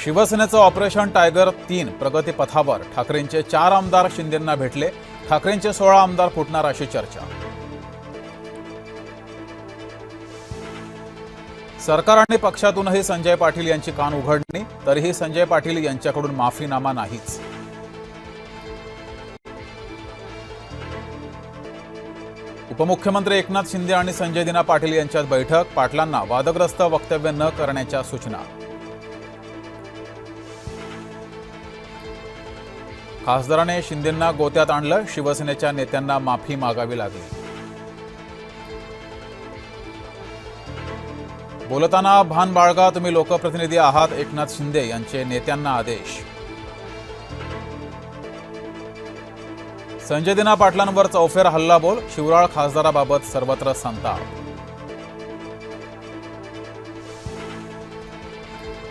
शिवसेनेचं operation tiger 3 प्रगतीपथावर. ठाकरेंचे 4 आमदार शिंदेंना भेटले. ठाकरेंचे 16 आमदार फुटणार अशी चर्चा. सरकार आणि पक्षातूनही संजय पाटील यांची कान उघडणी. तरीही संजय पाटील यांच्याकडून माफीनामा नाहीच. उपमुख्यमंत्री एकनाथ शिंदे आणि संजय दिना पाटील यांच्यात बैठक. पाटलांना वादग्रस्त वक्तव्य न करण्याच्या सूचना. खासदाराने शिंदेंना गोत्यात आणलं. शिवसेनेच्या नेत्यांना माफी मागावी लागली. बोलताना भान बाळगा, तुम्ही लोकप्रतिनिधी आहात. एकनाथ शिंदे यांचे नेत्यांना आदेश. संजय दिना पाटलांवर चौफेर हल्लाबोल. शिवराळ खासदाराबाबत सर्वत्र संताप.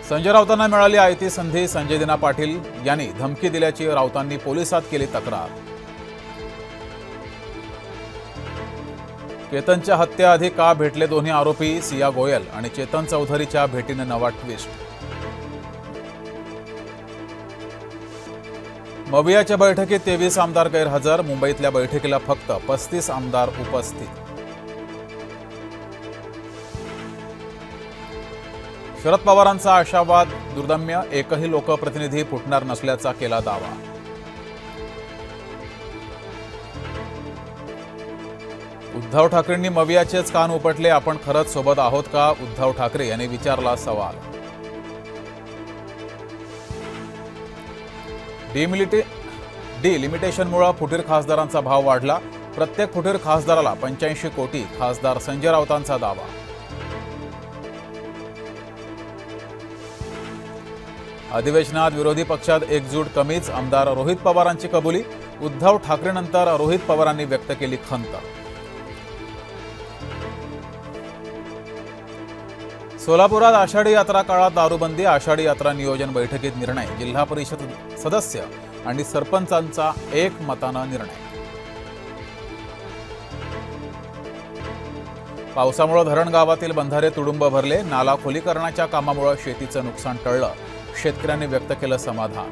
संजय राऊतांना मिळाली आयती संधी. संजय दिना पाटील यांनी धमकी दिल्याची राऊतांनी पोलिसात केली तक्रार. केतनच्या हत्येआधी का भेटले दोन्ही आरोपी? सिया गोयल आणि चेतन चौधरीच्या भेटीने नवा ट्विस्ट. मवियाच्या बैठकीत 23 आमदार गैरहजर. मुंबईतल्या बैठकीला फक्त 35 आमदार उपस्थित. शरद पवारांचा आशावाद दुर्दम्य. एकही लोकप्रतिनिधी फुटणार नसल्याचा केला दावा. उद्धव ठाकरेंनी मवियाचेच कान उपटले. आपण खरंच सोबत आहोत का? उद्धव ठाकरे यांनी विचारला सवाल. डिलिमिटेशनमुळे फुटीर खासदारांचा भाव वाढला. प्रत्येक फुटीर खासदाराला 85 कोटी. खासदार संजय राऊतांचा दावा. अधिवेशनात विरोधी पक्षात एकजूट कमीच. आमदार रोहित पवारांची कबुली. उद्धव ठाकरेंनंतर रोहित पवारांनी व्यक्त केली खंत. सोलापुरात आषाढी यात्रा काळात दारूबंदी. आषाढी यात्रा नियोजन बैठकीत निर्णय. जिल्हा परिषद सदस्य आणि सरपंचांचा एकमतानं निर्णय. पावसामुळे धरण गावातील बंधारे तुडुंब भरले. नाला खोलीकरणाच्या कामामुळे शेतीचं नुकसान टळलं. शेतकऱ्यांनी व्यक्त केलं समाधान.